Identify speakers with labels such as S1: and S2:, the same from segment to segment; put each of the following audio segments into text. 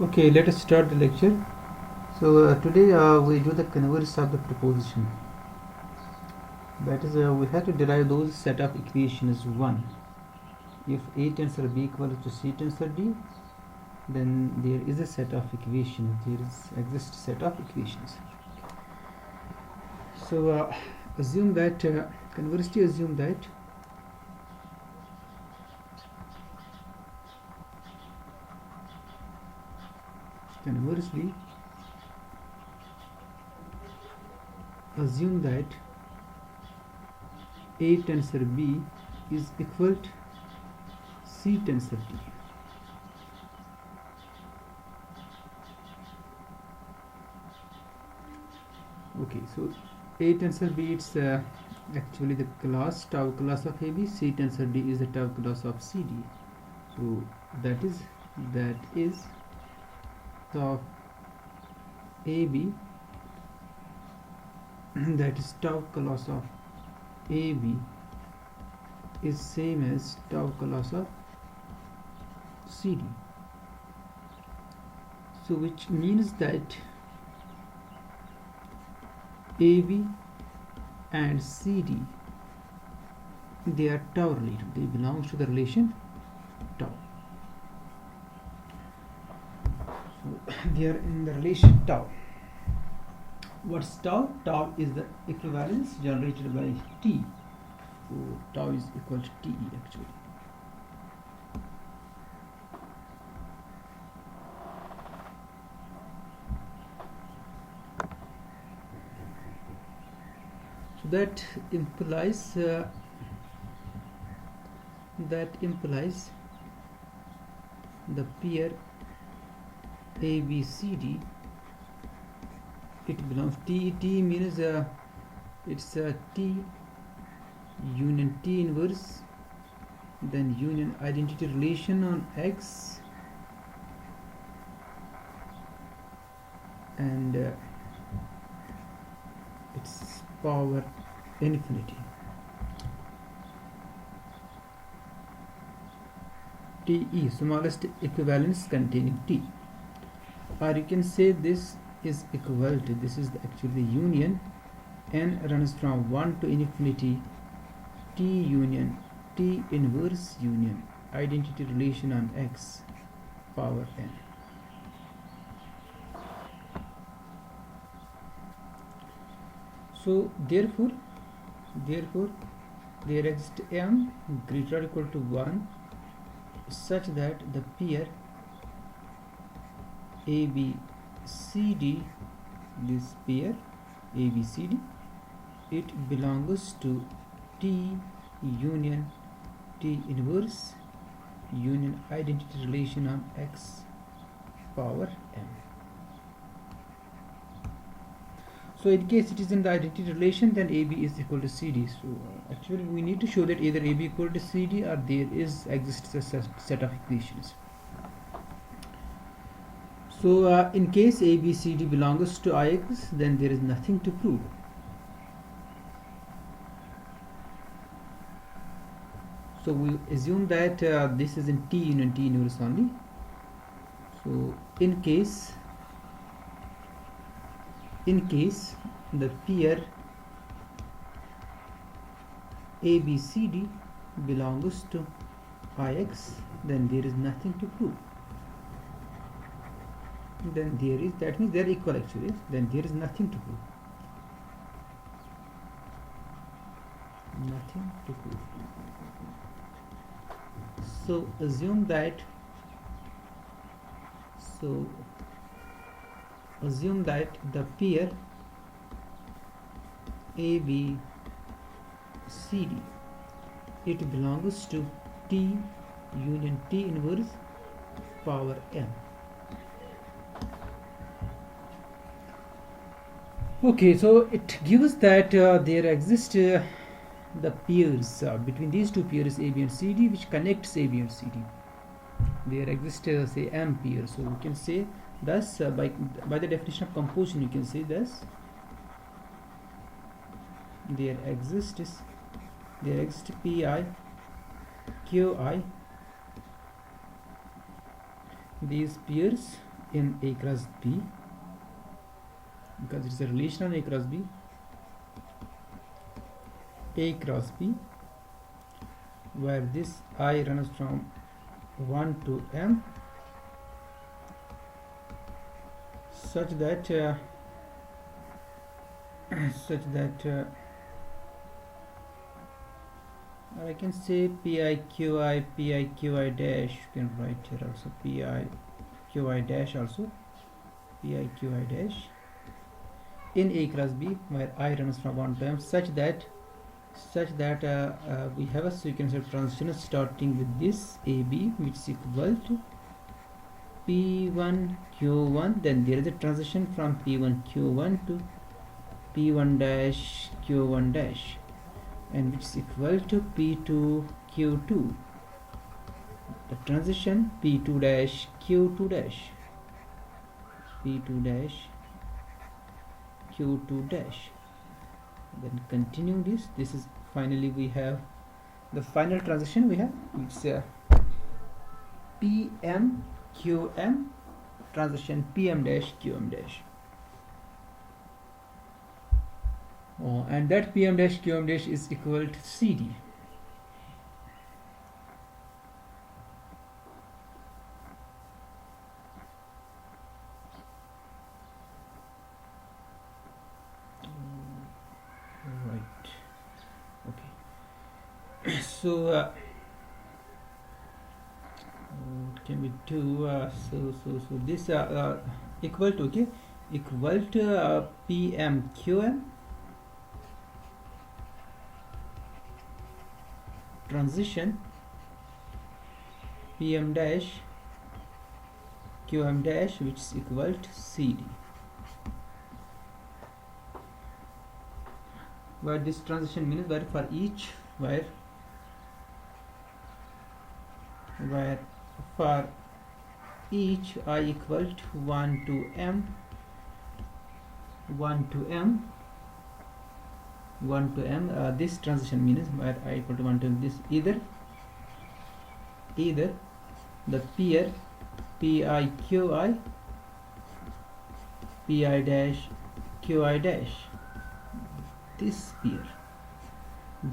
S1: Okay, let us start the lecture. So today we do the converse of the proposition. That is, we have to derive those set of equations 1. If A tensor B equals to C tensor D, then there is a set of equations. Exists set of equations. So assume that conversely assume that conversely assume that A tensor B is equal to C tensor D. Okay, so A tensor B, it's actually the class tau class of AB. C tensor D is the tau class of CD. So that is tau AB that is tau class of AB is same as tau class of CD. So which means that AB and CD, they are tau related. They belong to the relation tau. So they are in the relation tau. What's tau? Tau is the equivalence generated by T. So tau is equal to TE actually. So that implies the pair ABCD, it belongs T means it's T union T inverse, then union identity relation on X, and its power infinity. TE, smallest equivalence containing T, or you can say this is equal to, this is actually the union, n runs from 1 to infinity, T union T inverse union identity relation on X power n. So therefore there exists m greater or equal to 1 such that the pair ABCD, this pair ABCD, it belongs to T union T inverse union identity relation on X power m. So in case it is in the identity relation, then AB is equal to CD. So actually we need to show that either AB equal to CD or there exists a set of equations. So in case ABCD belongs to IX, then there is nothing to prove. So we assume that this is in T union T inverse only. So in case the pair ABCD belongs to IX, then there is nothing to prove. Then there is, that means they are equal actually, then there is nothing to prove. Nothing to prove. So assume that the pair ABCD, it belongs to T union T inverse power m. Okay, so it gives that there exist the pairs between these two pairs AB and CD which connects AB and CD. There exists say m pairs. So we can say thus by the definition of composition, you can say thus there exists Pi Qi, these pairs in A cross B, because it's a relation on A cross B. A cross B, where this I runs from 1 to m, such that I can say PIQI dash, you can write here also PIQI dash, also PIQI dash in A cross B, where I runs from 1 to m, such that we have a sequence of transitions starting with this AB, which is equal to P1 Q1, then there is a transition from P1 Q1 to P1 dash Q1 dash, and which is equal to P2 Q2, the transition P2 dash Q2 dash, P2 dash Q2 dash. Then continue this is finally we have the final transition we have, it's PM QM transition PM dash QM dash, and that PM dash QM dash is equal to CD. So what can we do? So this equal to PM QM transition PM dash QM dash, which is equal to CD, where this transition means where for each where for each I equal to 1 to m, 1 to m, 1 to m, this transition means where I equal to 1 to m, this either the pair PIQI PI dash QI dash, this pair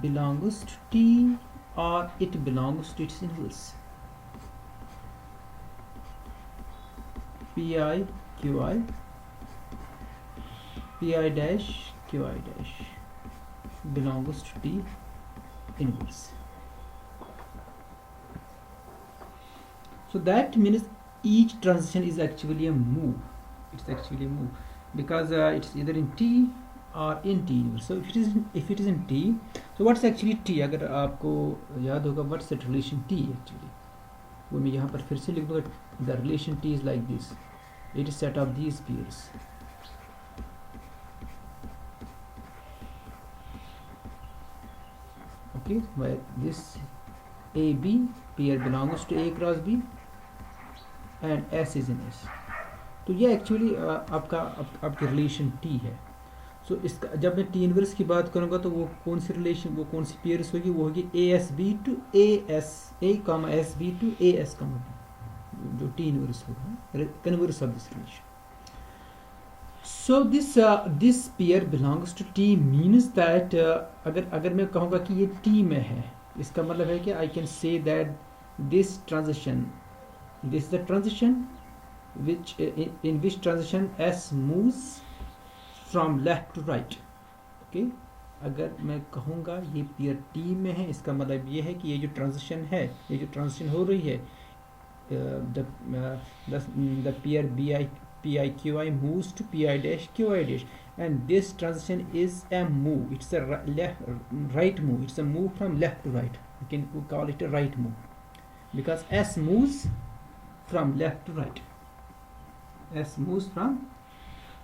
S1: belongs to T or it belongs to its inverse. PI QI PI dash QI dash belongs to T inverse. So that means each transition is actually a move. It's actually a move because it's either in T or in T inverse. So if it is in T, so what's actually T? अगर आपको याद होगा what's that relation T actually, वो मैं यहाँ पर फिर से लिख दूँगा. The relation T is like this. It is set of these pairs. Okay, where this AB pair belongs to A cross B and S is in S. तो ये एक्चुअली आपकी रिलेशन T है. सो इसका जब मैं T इनवर्स की बात करूँगा तो वो कौन सी रिलेशन, वो कौन सी पेयर्स होगी, वो होगी ASB to AS, A comma SB to AS comma B, जो T इनवर्स होगा, converse of this relation. So this pair belongs to T means that अगर मैं कहूँगा कि ये T में है, इसका मतलब है कि I can say that this transition, this is the transition which in which transition S moves from left to right. Okay, अगर मैं कहूँगा ये पेयर T में है, इसका मतलब ये है कि ये जो ट्रांजिशन है, ये जो ट्रांजिशन हो रही है, the pair PIQI moves to PI dash QI dash, and this transition is a move. It's a right move. It's a move from left to right. We call it a right move because S moves from left to right. S moves from,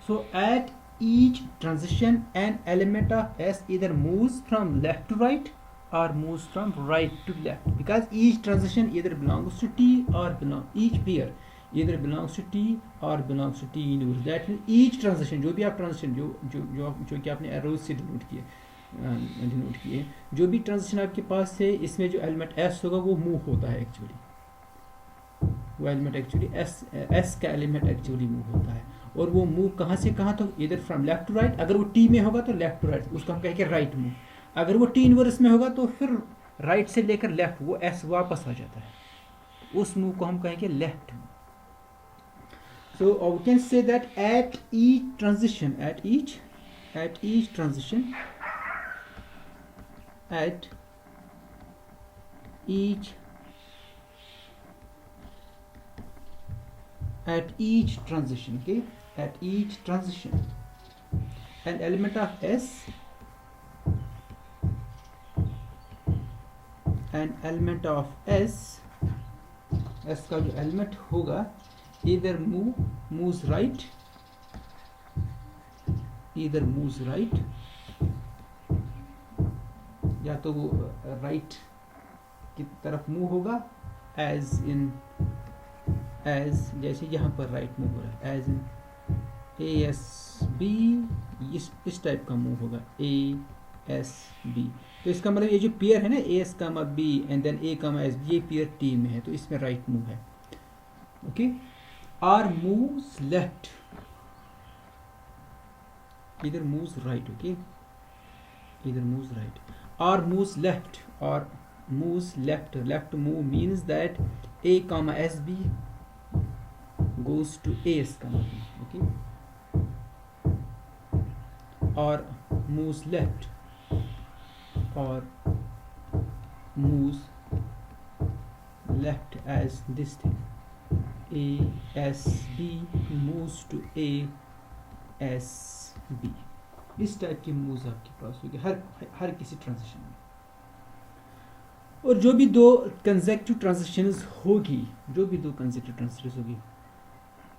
S1: so at each transition an element of S either moves from left to right or moves from right to left, because each transition either belongs to T or each pair either belongs to T or belongs to T inverse. That means each transition, जो भी आप transition जो कि आपने arrows से denote किए, जो भी transition आपके पास है, इसमें जो element S होगा वो मूव होता है एक्चुअली. वो एलिमेंट एक्चुअली एस का एलिमेंट एक्चुअली मूव होता है, और वो मूव कहाँ से कहाँ तक, इधर फ्रॉम लेफ्ट टू राइट, अगर वो टी में होगा तो लेफ्ट टू राइट, उसको हम कहेंगे राइट मूव, अगर वो टी इनवर्स में होगा तो फिर राइट से लेकर लेफ्ट वो एस वापस आ जाता है, उस मूव को हम कहेंगे left move. So we can say that at each transition, at each transition, at each transition, okay, at each transition, an element of S, an element of S का जो एलिमेंट होगा either moves right, या तो वो right की तरफ move होगा, as जैसे यहाँ पर राइट मूव हो रहा है, as in A S B, इस टाइप का मूव होगा ए एस बी. तो इसका मतलब ये जो पेयर है ना A S comma B and then A comma S B, ये पेयर टी में है तो इसमें राइट मूव है. Okay, or moves left, either moves right, okay, either moves right or moves left, or moves left. Left move means that a comma sb goes to as comma b, okay, or moves left, or moves left as this thing, A S B moves to A S B. इस type की moves आपके पास होगी हर किसी transition में. और जो भी दो कंसेक्यूटिव ट्रांजिशंस होगी,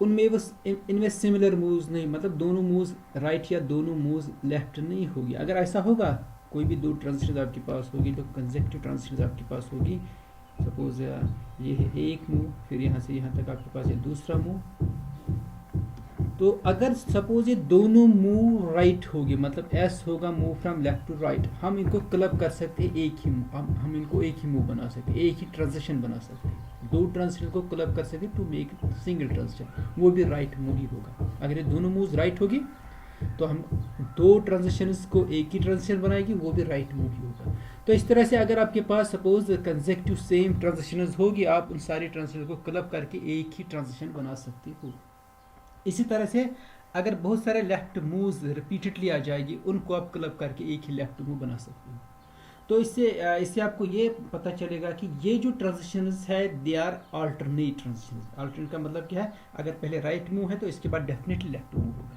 S1: उनमें बस इनमें सिमिलर मूव्स नहीं, मतलब दोनों मूव्स राइट या दोनों मूव्स लेफ्ट नहीं होगी. अगर ऐसा होगा, कोई भी दो ट्रांजिशंस आपके पास होगी, दो कंसेक्यूटिव ट्रांजिशंस आपके पास होगी, सपोज ये है एक मूव, फिर यहाँ से यहाँ तक आपके पास है दूसरा मूव, तो अगर सपोज ये दोनों मूव राइट होगी, मतलब एस होगा move from left to right, हम इनको क्लब कर सकते हैं एक ही, हम इनको एक ही मूव बना सकते हैं, एक ही ट्रांजिशन बना सकते हैं, दो ट्रांजिशन को क्लब कर सकते हैं टू मेक सिंगल ट्रांजिशन, वो भी राइट मूव ही होगा. अगर ये दोनों मूव्स राइट होगी तो हम दो ट्रांजिशंस को एक ही ट्रांजिशन बनाएगी, वो भी राइट मूव ही होगा. तो इस तरह से अगर आपके पास सपोज कंसेक्यूटिव सेम ट्रांजिशंस होगी, आप उन सारी ट्रांजिशन को क्लब करके एक ही ट्रांजिशन बना सकते हो. इसी तरह से अगर बहुत सारे लेफ्ट मूव्स रिपीटेडली आ जाएगी, उनको आप क्लब करके एक ही लेफ्ट मूव बना सकते हो. तो इससे आपको ये पता चलेगा कि ये जो ट्रांजिशंस है they are alternate transitions. Alternate का मतलब क्या है, अगर पहले राइट मूव है तो इसके बाद डेफिनेटली लेफ्ट मूव होगा,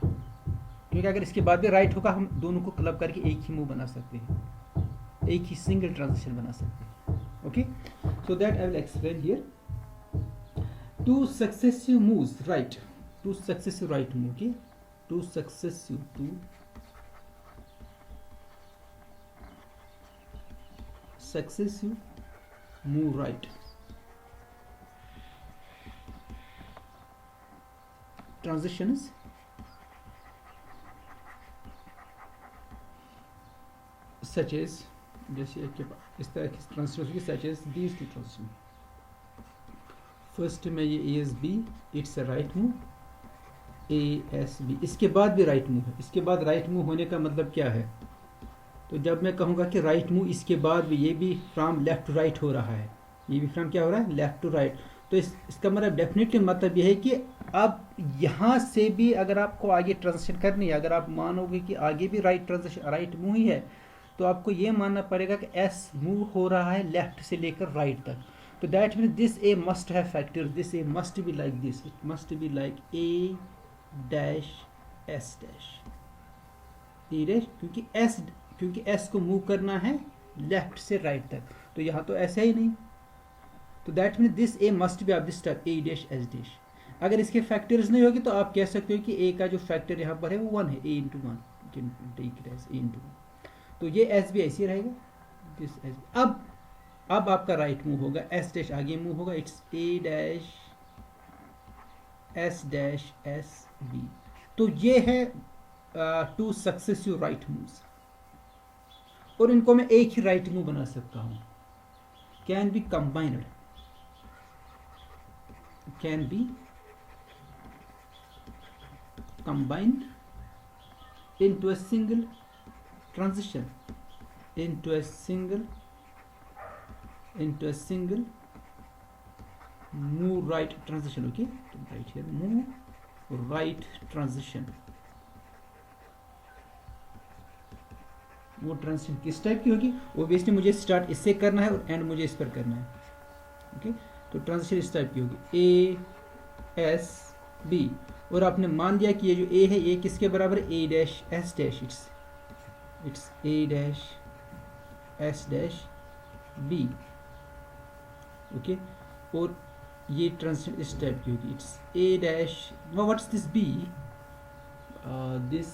S1: क्योंकि अगर इसके बाद भी राइट होगा हम दोनों को क्लब करके एक ही मूव बना सकते हैं, एक ही सिंगल ट्रांजिशन बना सकते हैं. Okay, so that I will explain here. Two successive moves right, two successive right move, okay, two successive move right, transitions such as, जैसे आपके पास इस तरह की ट्रांजिशन होगी, such as these two transition. First में ये ASB, it's a right move, ASB, इसके बाद भी राइट मूव है. इसके बाद राइट मूव होने का मतलब क्या है, तो जब मैं कहूँगा कि राइट मूव इसके बाद भी, ये भी फ्रॉम लेफ्ट टू राइट हो रहा है, ये भी फ्रॉम क्या हो रहा है, लेफ्ट टू राइट, तो इसका मतलब डेफिनेटली मतलब ये है कि अब यहाँ से भी अगर आपको आगे ट्रांजिशन करनी है, अगर आप मानोगे कि आगे भी राइट ट्रांजिशन राइट मूव ही है, तो आपको ये मानना पड़ेगा कि एस मूव हो रहा है लेफ्ट से लेकर राइट तक. तो that means this A must have factor, this A must be like this, it must be like a dash S dash, A dash, क्योंकि एस को मूव करना है लेफ्ट से राइट तक, तो यहाँ तो ऐसा ही नहीं. तो that means this A must be of this type, A dash S dash. अगर इसके फैक्टर्स नहीं होगी तो आप कह सकते हो कि ए का जो फैक्टर यहाँ पर है वो 1 है, A into 1, take it as A into 1. तो ये एस भी ऐसे रहेगा, दिस एस. अब आपका राइट मूव होगा, एस डैश आगे मूव होगा, it's A dash S dash S B. तो ये है टू सक्सेसिव राइट मूव्स, और इनको मैं एक ही राइट मूव बना सकता हूँ, can be combined, can be combined into a single transition, into a single move right transition. Okay, right here, move right transition. वो ट्रांजिशन किस टाइप की होगी? ओब्वियसली मुझे स्टार्ट इससे करना है और एंड मुझे इस पर करना है. ओके, तो ट्रांजिशन इस टाइप की होगी, ए एस बी, और आपने मान दिया कि ये जो ए है ये किसके बराबर है? A dash S dash, it's A dash S dash B. Okay, और ये ट्रांजिशन इस टाइप की होगी, it's A dash, what's this B? This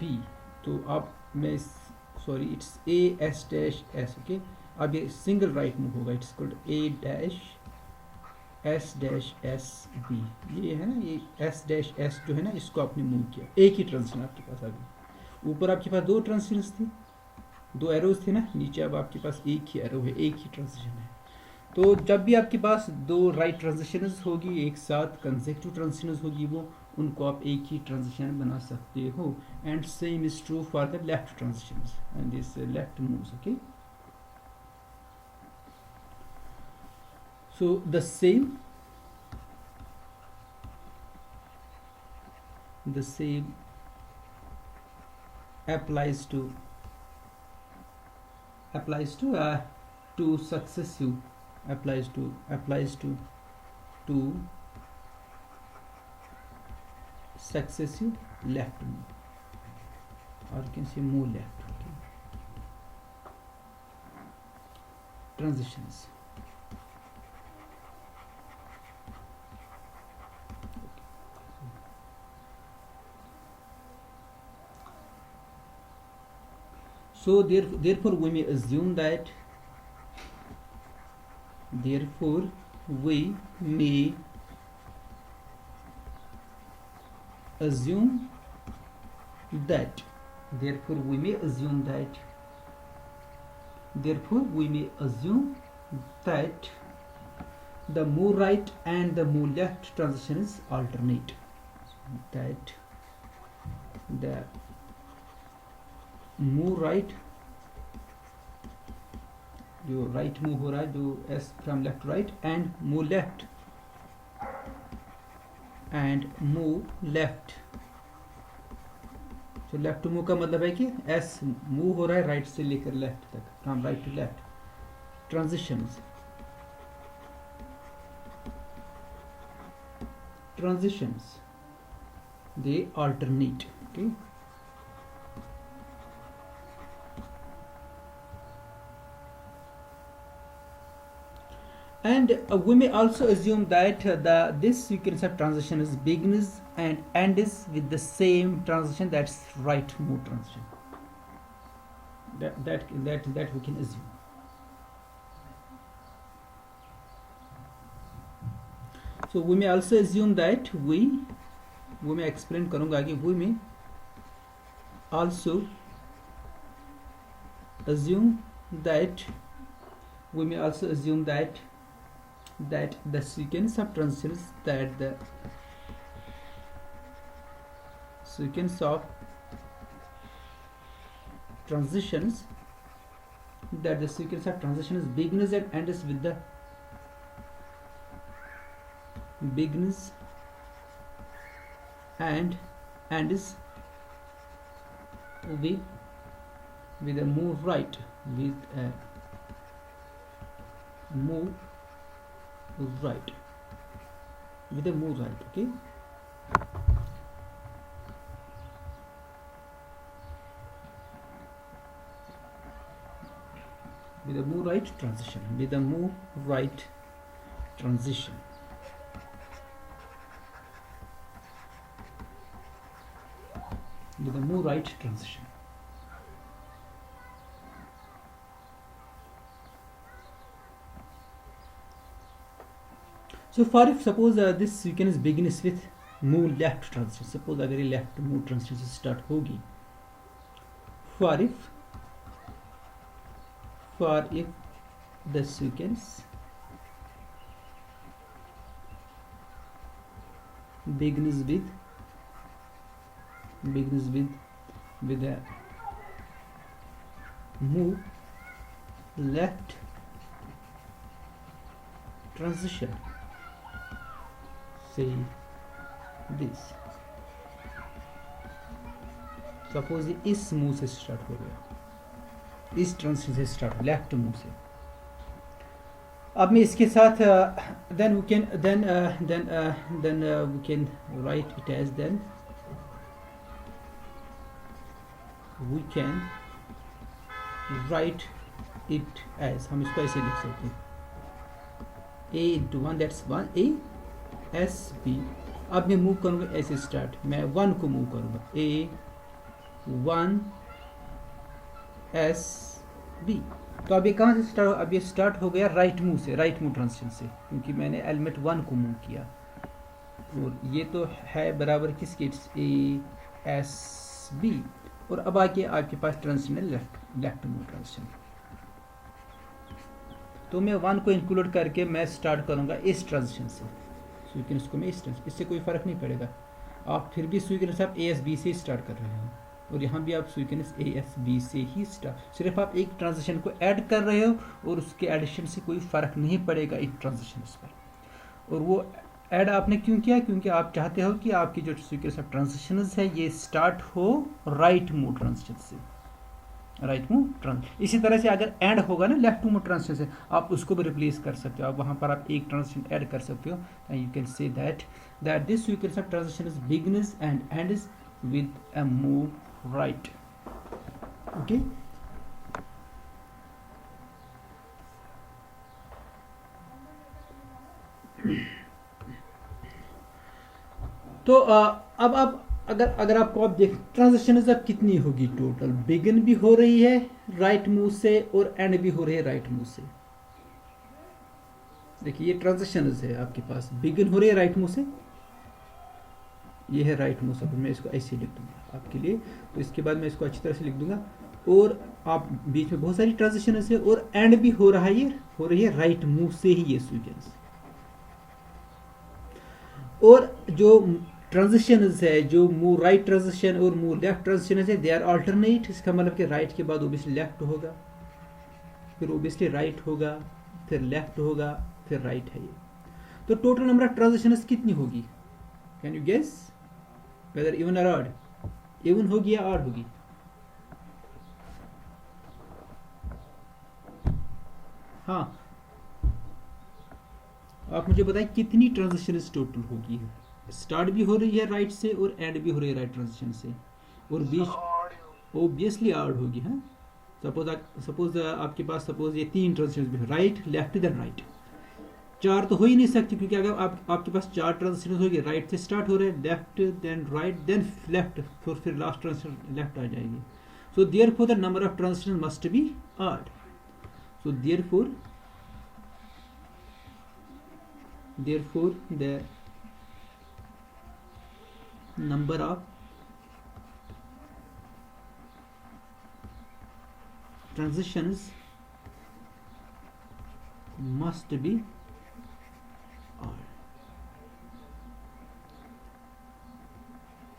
S1: B. तो अब मैं sorry, it's A S dash S. Okay, अब ये सिंगल राइट मूव होगा, it's called A dash S dash S B. ये है ना, ये एस डैश एस जो है ना, इसको आपने मूव किया. एक ही ट्रांजिशन आपके पास आ गई. ऊपर आपके पास दो ट्रांजिशंस थी, दो एरोज थे ना, नीचे अब आपके पास एक ही एरो है, एक ही ट्रांजिशन है. तो जब भी आपके पास दो राइट ट्रांजिशंस होगी एक साथ, कंसेक्यूटिव ट्रांजिशंस होगी, वो उनको आप एक ही ट्रांजिशन बना सकते हो. And same is true for the left transitions and this left moves. Okay, so the same applies to successive left move, or you can say move left. Okay, transitions. So therefore we may assume that the move right and the move left transitions alternate. That the move right, जो right move हो रहा है, जो S from left right, and move left. तो left move का मतलब है कि एस मूव हो रहा है राइट से लेकर लेफ्ट तक, from right to left. Transitions they alternate. Okay, and we may also assume that this sequence of transitions begins and ends with the same transition, that's right move transition. That we can assume. So we may also assume that we may explain करूँगा कि we may also assume that the sequence of transitions that the sequence of transitions begins and ends with the and ends with a move right, okay. With a move right transition, So for if suppose this sequence begins with move left transition, suppose अगर ये left move transition से start होगी, for if the sequence begins with a move left transition, say this. Suppose ये इस move से start हो गया, इस ट्रांजिशन से स्टार्ट, लेफ्ट मूव से। अब मैं इसके साथ then we can write it as, then we can write it as, हम इसको ऐसे लिख सकते हैं a into 1, that's 1 a s b। अब मैं मूव करूंगा ऐसे स्टार्ट, मैं 1 को मूव करूंगा a 1 s b। तो अब ये कहाँ से स्टार्ट, अब ये स्टार्ट हो गया राइट मूव से, राइट मूव ट्रांजिशन से, क्योंकि मैंने एलिमेंट 1 को मूव किया। और ये तो है बराबर किसके, ए एस बी। और अब आके आपके पास ट्रांजिशन है लेफ्ट मूव ट्रांजिशन। तो मैं 1 को इंक्लूड करके मैं स्टार्ट करूंगा इस ट्रांजिशन से, स्वीकेंस को मैं इस ट्रांजिशन, इससे कोई फर्क नहीं पड़ेगा। आप फिर भी स्वीकेंस आप ए एस बी से स्टार्ट कर रहे हैं, और यहाँ भी आप स्वीकेंस ए एस बी से ही स्टार्ट, सिर्फ आप एक ट्रांजिशन को ऐड कर रहे हो और उसके एडिशन से कोई फर्क नहीं पड़ेगा एक ट्रांजिशन पर। और वो ऐड आपने क्यों किया, क्योंकि आप चाहते हो कि आपकी जो स्वीकेंस ऑफ ट्रांजिशंस है ये स्टार्ट हो राइट मूव ट्रांजिशन से, राइट मूव ट्रांजिशन। इसी तरह से अगर ऐड होगा ना लेफ्ट मूव ट्रांजिशन से, आप उसको भी रिप्लेस कर सकते हो, आप वहाँ पर आप एक ट्रांजिशन ऐड कर सकते हो। And you can say that this sequence of transition is begins and ends with a move right, okay। तो अब अगर आपको आप देख ट्रांजिशन अब कितनी होगी टोटल, बिगिन भी हो रही है राइट मूव से और एंड भी हो रही है राइट मूव से। देखिए ये ट्रांजिशन है आपके पास, बिगिन हो रही है राइट मूव से, ये है राइट मूव। सब मैं इसको ऐसे लिख दूंगा आपके लिए, तो इसके बाद मैं इसको अच्छी तरह से लिख दूंगा। और आप बीच में बहुत सारी ट्रांजिशन है और एंड भी हो रहा है, ये हो रही है राइट मूव से ही ये सीक्वेंस। और जो ट्रांजिशन है, जो मूव राइट ट्रांजिशन और मूव लेफ्ट ट्रांजिशन है, दे आर अल्टरनेट। इसका मतलब कि राइट के बाद ओबियसली लेफ्ट होगा, फिर ओबियसली राइट होगा, फिर लेफ्ट होगा, फिर राइट है ये। तो टोटल नंबर ऑफ ट्रांजिशन कितनी होगी, can you guess whether even or odd? Even होगी या ऑड होगी? हाँ, आप मुझे बताएं कितनी ट्रांजिशन टोटल होगी। स्टार्ट भी हो रही है राइट से और एंड भी हो रही है राइट ट्रांजिशन से, और बीच ओब्वियसली ऑड होगी। हाँ, सपोज आपके पास सपोज ये 3 ट्रांजिशन भी है, राइट लेफ्ट देन राइट। 4 तो हो ही नहीं सकती, क्योंकि अगर आपके पास 4 ट्रांजिशन होगी, राइट से स्टार्ट हो रहे हैं, left then right then left, फिर लास्ट ट्रांजिशन लेफ्ट आ जाएगी। So therefore the number of transition must be odd. So therefore the number of transitions must be odd,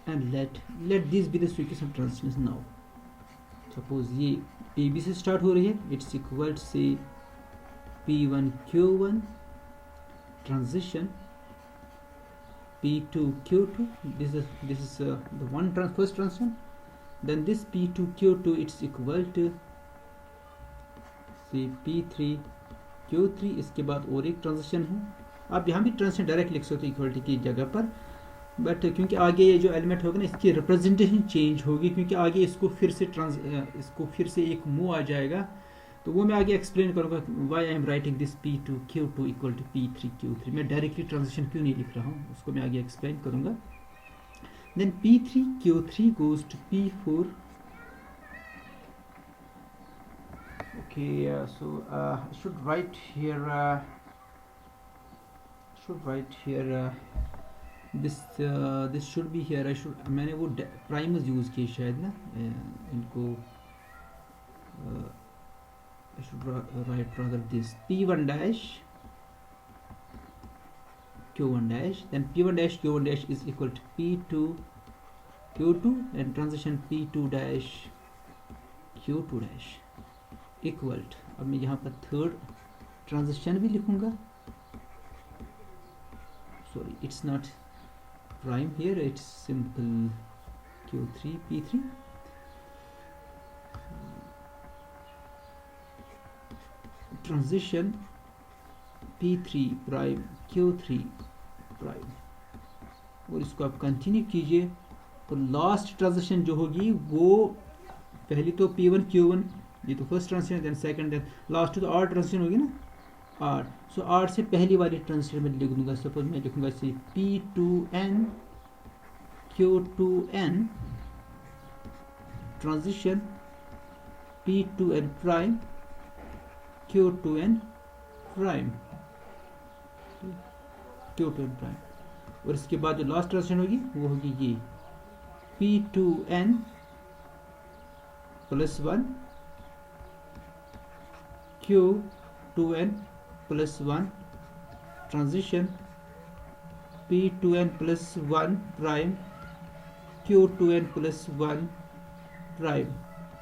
S1: and let these be the sequence of transitions now. Suppose ये AB से start हो रही है, it's equal to say P1 Q1 transition, P2 Q2, this is the first transition. Then this P2 Q2 it's equal to say P3 Q3। इसके बाद और एक transition है, आप यहाँ भी ट्रांजिशन डायरेक्ट लिख सकते हो इक्वलिटी की जगह पर, बट क्योंकि आगे ये जो एलिमेंट होगा ना इसकी रिप्रेजेंटेशन चेंज होगी, क्योंकि आगे इसको फिर से एक मूव आ जाएगा, तो वो मैं आगे एक्सप्लेन करूँगा why I am writing this P2 Q2 equal to P3 Q3। मैं डायरेक्टली ट्रांजिशन क्यों नहीं लिख रहा हूँ, उसको मैं आगे एक्सप्लेन करूँगा। Then P3 Q3 goes to P4। Okay, so I should write here this should be here. मैंने वो प्राइमस यूज़ किए शायद ना, इनको I should write rather this P1 dash q1 dash, then p1 dash q1 dash is equal to p2 q2 and transition p2 dash q2 dash equal to, अब मैं यहाँ पर थर्ड ट्रांजिशन भी लिखूंगा, sorry it's not prime here, it's simple q3 p3 transition p3 prime q3 prime, और इसको आप continue कीजिए। तो लास्ट ट्रांजिशन जो होगी वो पहली तो p1 q1, ये तो first transition, then second, then last तो आर ट्रांजिशन होगी ना, आर। सो आर से पहली वाली ट्रांजिशन में लिख दूंगा, सपोज मैं लिखूंगा इसे p2n q2n transition p2n prime q2n prime q2n prime, और इसके बाद जो लास्ट ट्रांजिशन होगी वो होगी ये p2n plus 1 q2n plus 1 transition p2n plus 1 prime q2n plus 1 prime,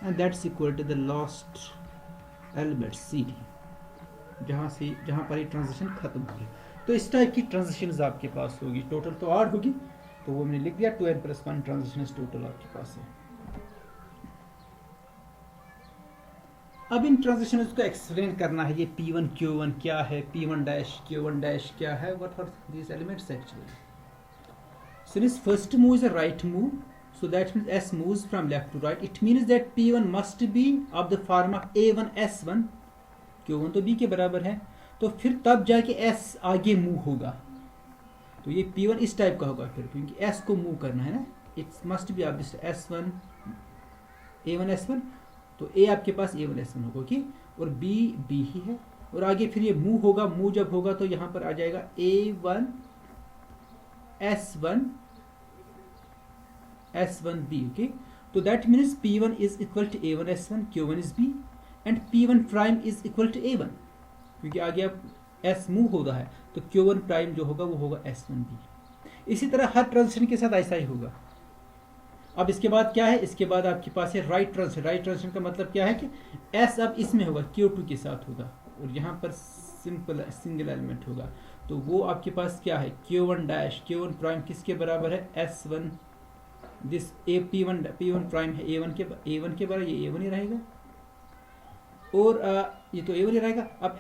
S1: and that's equal to the last element CD, जहां पर ये ट्रांजिशन खत्म होगी। तो इस टाइप की ट्रांजिशंस आपके पास होगी, टोटल तो 8 होगी, तो वो मैंने लिख दिया 2n प्लस 1 ट्रांजिशंस टोटल आपके पास है। अब इन ट्रांजिशंस को एक्सप्लेन करना है, ये p1 q1 क्या है, p1 dash q1 dash क्या है, what are these elements actually. Since first move is a right move, so that means S moves from left to right. It means that P1 must be of the form of A1 S1. Q1 तो B के बराबर है, तो फिर तब जाके S आगे move होगा, तो ये P1 इस टाइप का होगा फिर, क्योंकि S को मूव करना है ना, it's must be of this S1 A1 S1, तो A आपके पास A1 S1 होगा, ओके, और B ही है, और आगे फिर ये मूव होगा, मूव जब होगा तो यहाँ पर आ जाएगा A1 S1 S1B, okay, so that means P1 is equal to A1 S1, Q1 is B, and P1 prime is equal to A1, क्योंकि आगे अब S मूव हो रहा है, तो Q1 प्राइम जो होगा वो होगा S1B। इसी तरह हर ट्रांजिशन के साथ ऐसा ही होगा। अब इसके बाद क्या है, इसके बाद आपके पास है राइट ट्रांजिशन। राइट ट्रांजिशन का मतलब क्या है कि S अब इसमें होगा, Q2 के साथ होगा, और यहाँ पर सिंपल सिंगल एलिमेंट होगा, तो वो आपके पास क्या है, Q1 डैश Q1 प्राइम किसके बराबर है, S1, दिस P1 प्राइम है A1 के बराबर, ये A1 ही रहेगा, और ये तो A1 ही रहेगा। अब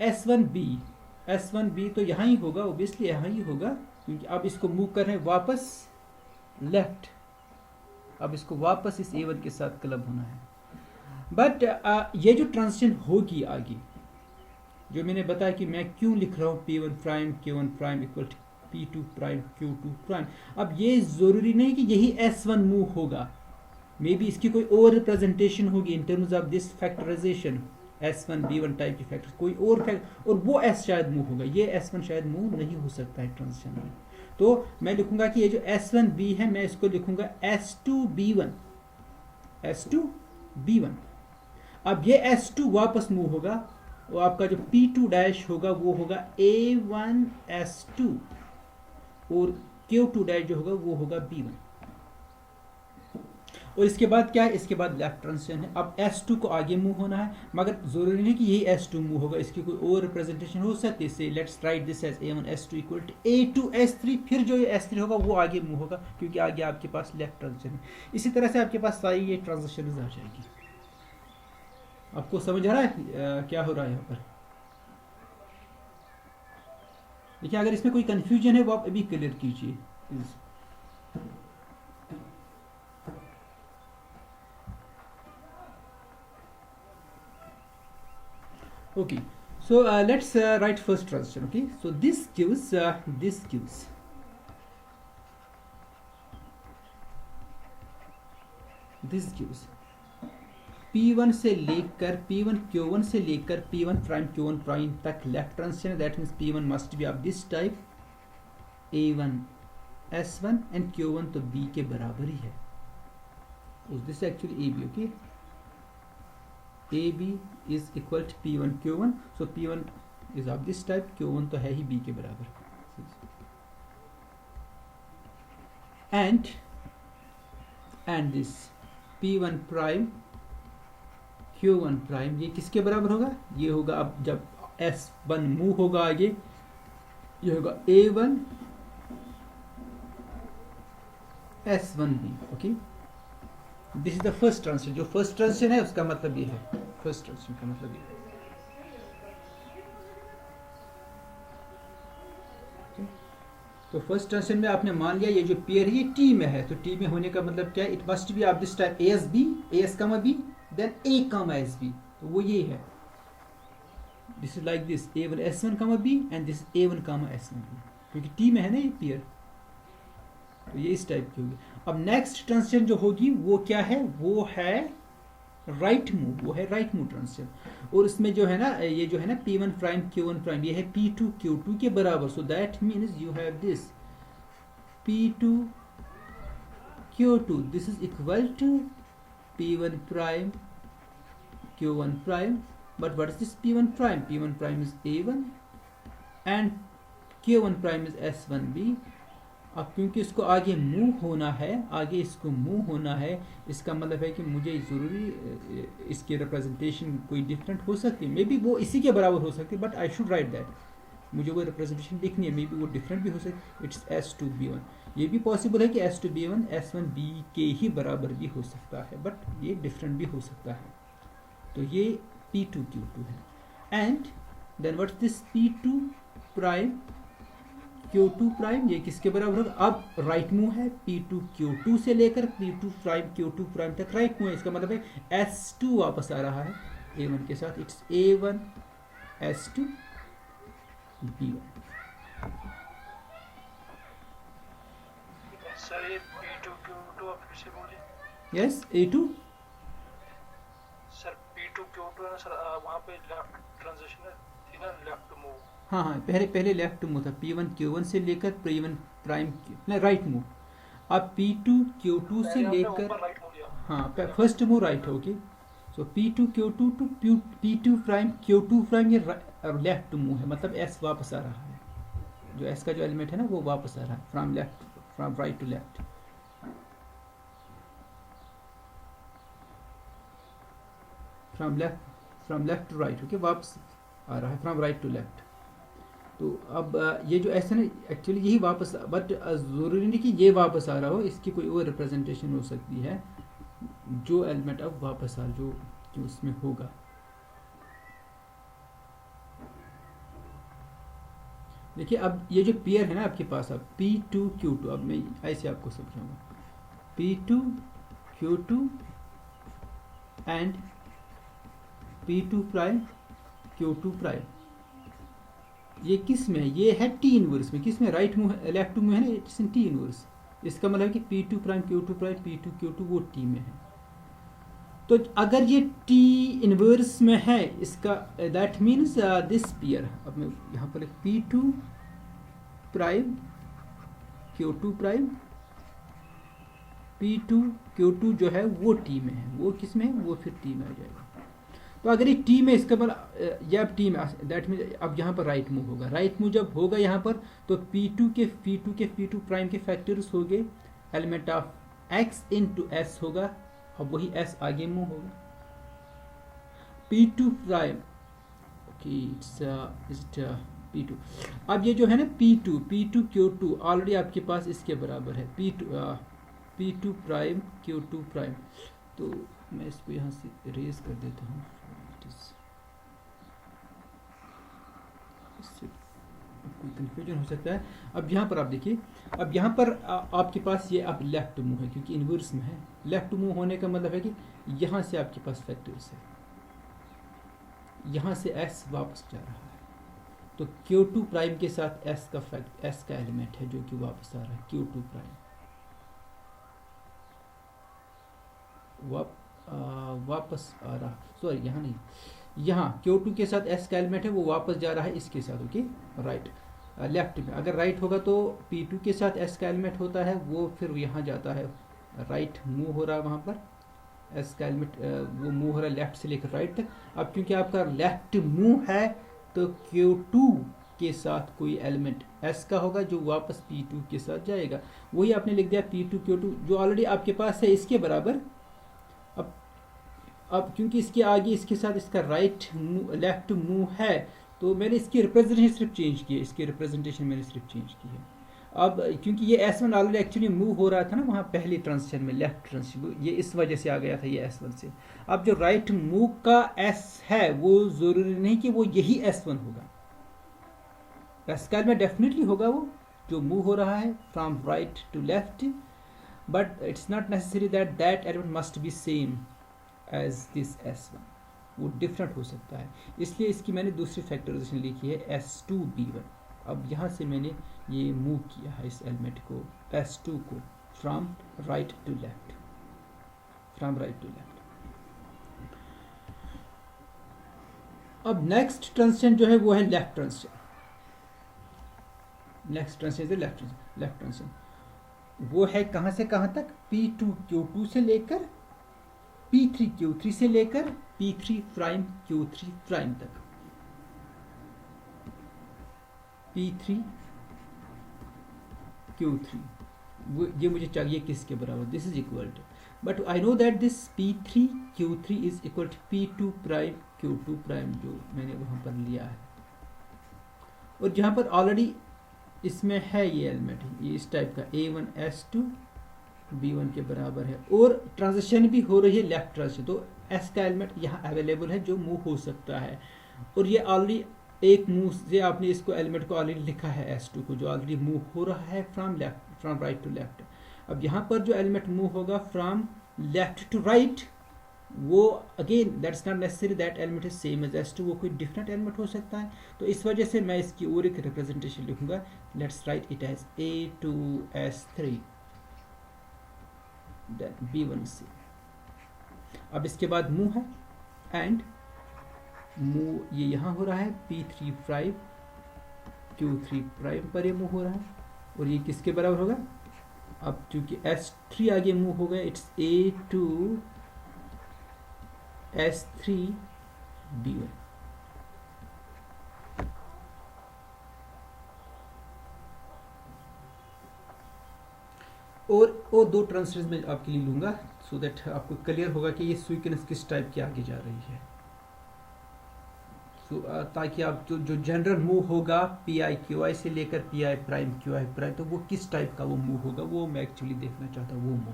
S1: S1B तो यहाँ ही होगा, ओब्वियसली यहाँ ही होगा, क्योंकि अब इसको मूव कर रहे हैं वापस लेफ्ट, अब इसको वापस इस A1 के साथ क्लब होना है। बट ये जो ट्रांजिशन होगी आगे, जो मैंने बताया कि मैं क्यों लिख रहा हूँ P1 prime Q1 prime equal to P2 prime Q2 prime, अब ये जरूरी नहीं कि यही S1 मूव होगा, मे बी इसकी कोई और रिप्रेजेंटेशन होगी in terms of this factorization, S1 B1 type की फैक्टर, कोई और फैक्टर, और वो S शायद मूव होगा, ये S1 शायद मूव नहीं हो सकता है ट्रांजिशन में, तो मैं लिखूंगा कि ये जो S1B है, मैं इसको लिखूंगा S2B1। अब ये S2 वापस मूव होगा, और आपका जो P2 डैश होगा वो होगा A1 S2, और Q2 डैश जो होगा वो होगा B1, और इसके बाद क्या है, इसके बाद लेफ्ट ट्रांजिशन है। अब S2 को आगे मूव होना है, मगर जरूरी नहीं कि यही S2 मूव होगा, इसकी कोई और रिप्रेजेंटेशन हो सकती है। So let's write this as A1 S2 equal to A2 S3, फिर जो ये S3 होगा वो आगे मूव होगा, क्योंकि आगे आपके पास लेफ्ट ट्रांजिशन है। इसी तरह से आपके पास सारी ये ट्रांजिशन आ जाएगी। आपको समझ आ रहा है क्या हो रहा है यहाँ पर? देखिए, अगर इसमें कोई कंफ्यूजन है वो आप अभी क्लियर कीजिए please. Okay, so let's write first transition. Okay, so this gives P1 से लेकर P1 Q1 से लेकर P1 प्राइम Q1 प्राइम तक left transition, that means P1 must be of this type A1 S1 and Q1 तो B के बराबर ही है, this actually AB, okay, AB is equal to P1 Q1, so P1 is of this type, Q1 तो है ही B के बराबर। And this P1 prime Q1 prime, ये किसके बराबर होगा? ये होगा, अब जब S1 मूव होगा आगे, ये होगा A1 S1B। Okay, this is the first transition. जो फर्स्ट ट्रांजिशन है उसका मतलब ये है, फर्स्ट ट्रांजिशन का मतलब ये है। तो फर्स्ट ट्रांजिशन में आपने मान लिया ये जो पेयर है ये टी में है, तो टी में होने का मतलब क्या है? It must be of this type AS B, AS comma B, then A comma SB, तो वो ये है। This is like this A1 S1 comma B and this A1 comma S1 B, क्योंकि टी में है ना ये पेयर, तो ये इस टाइप की होगी। अब नेक्स्ट ट्रांजिशन जो होगी वो क्या है? वो है राइट मूव, वो है राइट मूव ट्रांजिशन। और इसमें जो है ना, ये जो है ना P1 प्राइम Q1 प्राइम, ये है P2 Q2 के बराबर। So that means you have this P2 Q2, this is equal to P1 prime Q1 prime, but what is this P1 prime? P1 prime is A1 and Q1 prime is S1B। अब क्योंकि इसको आगे move होना है, आगे इसको move होना है, इसका मतलब है कि मुझे ज़रूरी इसकी रिप्रेजेंटेशन कोई डिफरेंट हो सकती है, मे बी वो इसी के बराबर हो सकती है, but I should right that, मुझे वो रिप्रेजेंटेशन लिखनी है, मे बी वो डिफरेंट भी हो सकती है। इट्स S2B1, ये भी पॉसिबल है कि S2B1 S1B के ही बराबर भी हो सकता है, बट ये डिफरेंट भी हो सकता है। तो ये P2 Q2 है। And then what's this P2 prime Q2 prime, ये किसके बराबर होगा? अब राइट मूव है, P2 Q2 से लेकर P2 प्राइम Q2 प्राइम तक राइट मूव है, इसका मतलब है S2 वापस आ रहा है A1 के साथ। It's A1 S2 B1।
S2: Sir ये P2 Q2 आप फिर से बोलिए।
S1: Yes, A2
S2: sir P2 Q2 है ना सर, वहाँ पे लेफ्ट ट्रांजिशन है थी ना, लेफ्ट मूव।
S1: हाँ हाँ, पहले लेफ्ट मूव था, P1 Q1 से लेकर P1 प्राइम राइट मूव। अब P2 Q2 से लेकर,
S2: राइट मूव लिया।
S1: हाँ फर्स्ट मूव राइट है। Okay, so P2 Q2 to P2 prime Q2 prime, ये लेफ्ट मूव है, मतलब S वापस आ रहा है, जो S का जो एलिमेंट है ना वो वापस आ रहा है from left, from right to left. From left to right, okay, वापस आ रहा है फ्रॉम राइट टू लेफ्ट। तो अब ये जो ऐसा ना, एक्चुअली यही वापस, बट ज़रूरी नहीं कि ये वापस आ रहा हो, इसकी कोई और रिप्रेजेंटेशन हो सकती है, जो एलिमेंट अब वापस आ, जो उसमें होगा। देखिए अब ये जो पेयर है ना आपके पास, अब P2 Q2, अब मैं ऐसे आपको समझाऊंगा, P2 Q2 and P2 prime Q2 prime, ये किस में है? ये है टी इनवर्स में। किस में? राइट मूव, लेफ्ट मूव है ना, इट्स इन टी इनवर्स। इसका मतलब है कि P2 prime Q2 prime P2 Q2 वो टी में है। तो अगर ये टी इनवर्स में है, इसका दैट मीन्स दिस पेयर, अब मैं यहाँ पर P2 prime Q2 prime P2 Q2 जो है वो टी में है, वो किस में है? वो फिर टी में आ जाएगा। तो अगर ये टी में, इसका मतलब ये अब टी में, दैट मीन अब यहाँ पर राइट मूव होगा। राइट मूव जब होगा यहाँ पर, तो P2 प्राइम के फैक्टर्स हो गए, element of x into S होगा, अब वही s आगे मूव होगा। P2 prime, okay, it's P2। अब ये जो है ना P2 Q2 ऑलरेडी आपके पास इसके बराबर है, P2 प्राइम Q2 प्राइम। तो मैं इसको यहाँ से इरेज कर देता हूँ, इससे कोई कंफ्यूजन हो सकता है। अब यहाँ पर आप देखिए, अब यहाँ पर आपके पास ये अब लेफ्ट मूव है, क्योंकि इनवर्स में है। लेफ्ट मूव होने का मतलब है कि यहाँ से आपके पास फैक्टर्स है, यहाँ से s वापस जा रहा है, तो Q2 प्राइम के साथ s का एलिमेंट है जो कि वापस आ रहा है, Q2 प्राइम वापस आ रहा, सॉरी यहाँ नहीं, यहाँ Q2 के साथ s का एलिमेंट है, वो वापस जा रहा है इसके साथ, ओके, राइट लेफ्ट में। अगर राइट होगा तो P2 के साथ s का एलिमेंट होता है, वो फिर यहाँ जाता है, राइट मूव हो रहा है, वहाँ पर s का एलिमेंट वो मूव हो रहा है लेफ्ट से लेकर राइट तक। अब क्योंकि आपका लेफ्ट मूव है, तो Q2 के साथ कोई एलिमेंट S का होगा जो वापस P2 के साथ जाएगा। वही आपने लिख दिया P2 Q2 जो ऑलरेडी आपके पास है इसके बराबर। अब क्योंकि इसके आगे इसके साथ इसका राइट लेफ्ट मूव है तो मैंने इसकी रिप्रेजेंटेशन सिर्फ चेंज की है, इसकी रिप्रेजेंटेशन मैंने सिर्फ चेंज की है। अब क्योंकि ये S1 ऑलरेडी एक्चुअली मूव हो रहा था ना वहाँ पहली ट्रांजिशन में, लेफ्ट ट्रांजिशन, ये इस वजह से आ गया था ये S1 से। अब जो राइट मूव का S है वो ज़रूरी नहीं कि वो यही S1 होगा, S का में डेफिनेटली होगा वो जो मूव हो रहा है from right to left, but it's not necessary that that element must be same as this S1, वो डिफरेंट हो सकता है। इसलिए इसकी मैंने दूसरी फैक्टराइजेशन लिखी है S2B1। अब यहाँ से मैंने ये मूव किया है इस एलिमेंट को S2 को from right to left, from right to left. अब नेक्स्ट ट्रांजिशन जो है वो है left transition. Next transition is left transition. वो है कहाँ से कहाँ तक, P2 Q2 से लेकर P3 Q3 से लेकर P3 प्राइम Q3 प्राइम तक। P3 Q3 ये मुझे चाहिए किसके बराबर, this is equal to, but I know that this P3 Q3 is equal to P2 prime Q2 prime जो मैंने वहां पर लिया है, और जहां पर ऑलरेडी इसमें है ये एलिमेंट, ये इस टाइप का A1 S2 B1 के बराबर है, और ट्रांजिशन भी हो रही है लेफ्ट ट्रांजिशन, तो S का एलिमेंट यहाँ अवेलेबल है जो मूव हो सकता है, और ये ऑलरेडी एक मूव से आपने इसको एलिमेंट को ऑलरेडी लिखा है S2 को जो ऑलरेडी मूव हो रहा है from left, from right to left. अब यहाँ पर जो एलिमेंट मूव होगा फ्रॉम लेफ्ट टू राइट, वो again that's not necessary that element is same as S2, वो कोई डिफरेंट एलिमेंट हो सकता है। तो इस वजह से मैं इसकी और एक रिप्रेजेंटेशन लिखूंगा, let's write it as A2S3 B1C। अब इसके बाद मूव है, एंड मूव ये यहाँ हो रहा है P3 प्राइम Q3 प्राइम पर ये मूव हो रहा है, और ये किसके बराबर होगा, अब चूंकि S3 आगे मूव हो गया, इट्स A2 S3 B1। और दो ट्रांजिशंस में आपके लिए लूंगा सो दैट आपको क्लियर होगा कि ये सीक्वेंस किस टाइप की आगे जा रही है। ताकि आप जो जनरल मूव होगा PI QI से लेकर PI प्राइम QI प्राइम, तो वो किस टाइप का वो मूव होगा वो मैं एक्चुअली देखना चाहता हूँ। वो मूव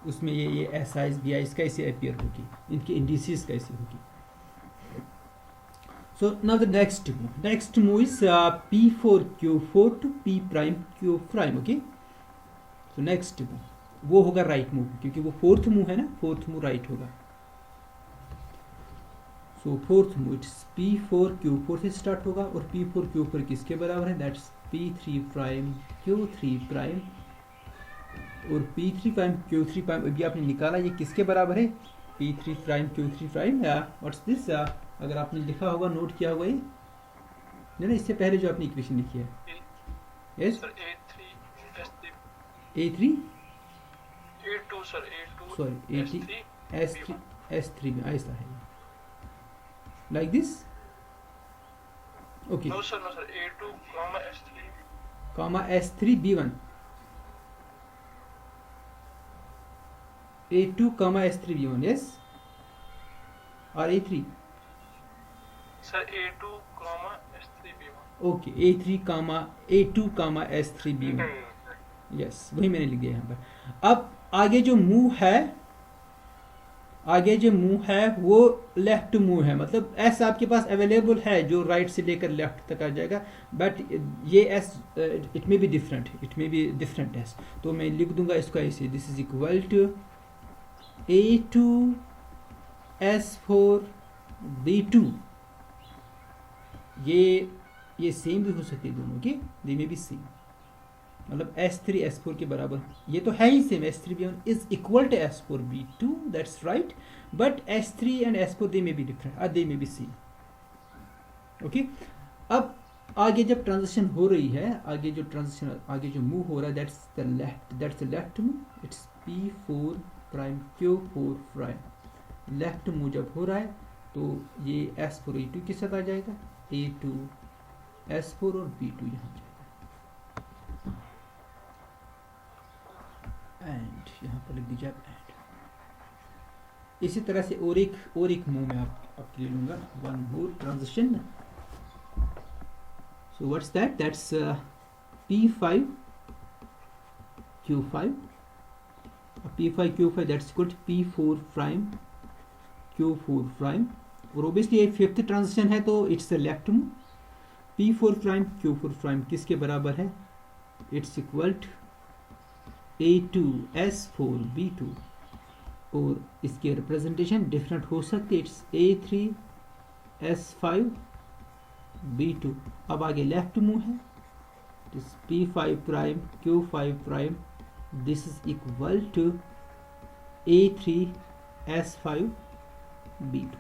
S1: उसमें ये SIs BIs कैसे अपीयर होगी, इनकी इंडिसेस कैसे होगी। So now the next move is P4 Q4 to P prime Q prime. Okay, so next move वो होगा राइट मूव, क्योंकि वो फोर्थ मूव है ना, फोर्थ मूव राइट होगा। सो fourth move it's P4 Q4 से स्टार्ट होगा, और P4 Q4 किसके बराबर है, that's P3 prime Q3 prime, और P3 प्राइम Q3 प्राइम अभी आपने निकाला, ये किसके बराबर है, P3 prime Q3 prime. What's this, अगर आपने लिखा होगा, नोट किया होगा, ये ना इससे पहले जो आपने इक्वेशन लिखी है, yes A3
S2: A2 sir A2
S1: sorry S3 में ऐसा है, like this, okay,
S2: no sir A2 S3
S1: comma S3 B1, A2 comma S3 B1, yes, or A3
S2: sir A2 S3 B1,
S1: okay, A3 comma A2 comma S3 B1, yes, वही मैंने लिख दिया यहाँ पर। अब आगे जो मूव है वो लेफ्ट मूव है, मतलब S आपके पास अवेलेबल है जो राइट से लेकर लेफ्ट तक आ जाएगा, बट ये S it may be different S, तो मैं लिख दूंगा इसको ऐसे, this is equal to A2 S4 B2। ये सेम भी हो सकते हैं दोनों के, दे मे बी सेम, मतलब S3 S4 के बराबर, ये तो है ही same, S3 B1 is equal to S4 B2, that's right, but S3 and S4 they may be different, they may be same. Okay, अब आगे जब ट्रांजिशन हो रही है, आगे जो मूव हो रहा है, that's the left move, it's P4 prime Q4 prime. Left move जब हो रहा है तो ये S4 A2 के साथ आ जाएगा, A2 S4 और B2 यहाँ जाएगा, एंड यहाँ पर लिख दीजिए आप एंड। इसी तरह से और एक मूव में आपके लिए लूंगा, one more transition. So what's that, that's P5 Q5, P5 Q5 that's equal to P4 prime Q4 prime, और ओबियसली ये फिफ्थ ट्रांजिशन है तो it's a left move. P4 prime Q4 prime किसके बराबर है, it's equal to A2 S4 B2, और इसके representation different हो सकते, इट्स A3 S5 B2। अब आगे लेफ्ट मूव है, it's P5 prime Q5 prime, this is equal to A3 S5 B2।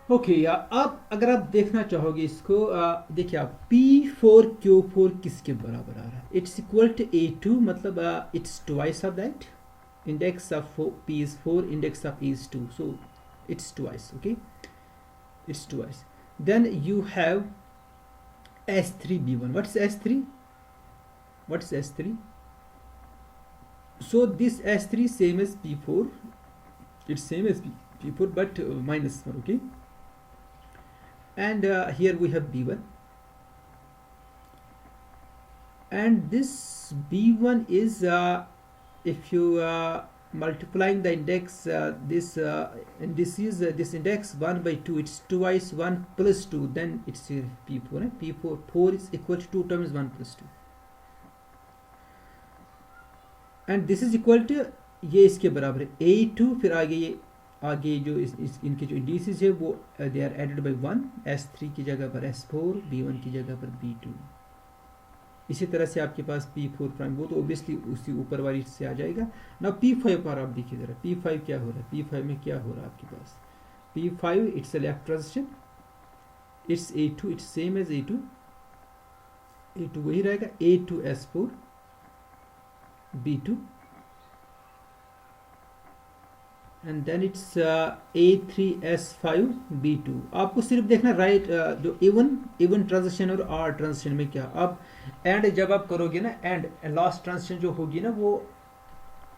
S1: Okay अब अगर आप देखना चाहोगे इसको, देखिए आप P4 Q4 किसके बराबर आ रहा है, इट्स इक्वल टू A2, मतलब it's twice of that, index of P is 4, index of E is 2, so it's twice, okay, it's twice. Then you have S3 B1. What's S3? What's S3? So this S3 same as P4, it's same as P4 but minus 1, okay, and here we have B1, and this B1 is if you multiplying the index, this index 1 by 2, it's twice 1 plus 2, then it's P4, P4 4 is equal to 2 times 1 plus 2, and this is equal to, ये इसके बराबर है A2, फिर आगे जो इनके जो indices है वो they are added by 1, S3 की जगह पर S4, B1 की जगह पर B2। इसी तरह से आपके पास P4 प्राइम, वो तो ऑब्वियसली उसी ऊपर वाली से आ जाएगा ना। P5 पर आप देखिए जरा, P5 क्या हो रहा है, P5 में क्या हो रहा है आपके पास, P5 it's a left transition, it's A2, it's same as A2 वही रहेगा, A2 S4 B2, and then it's A3 S5 B2। आपको सिर्फ देखना राइट जो इवन ट्रांजिशन और आर ट्रांजिशन में क्या, अब एंड जब आप करोगे ना, एंड लास्ट ट्रांजिशन जो होगी ना वो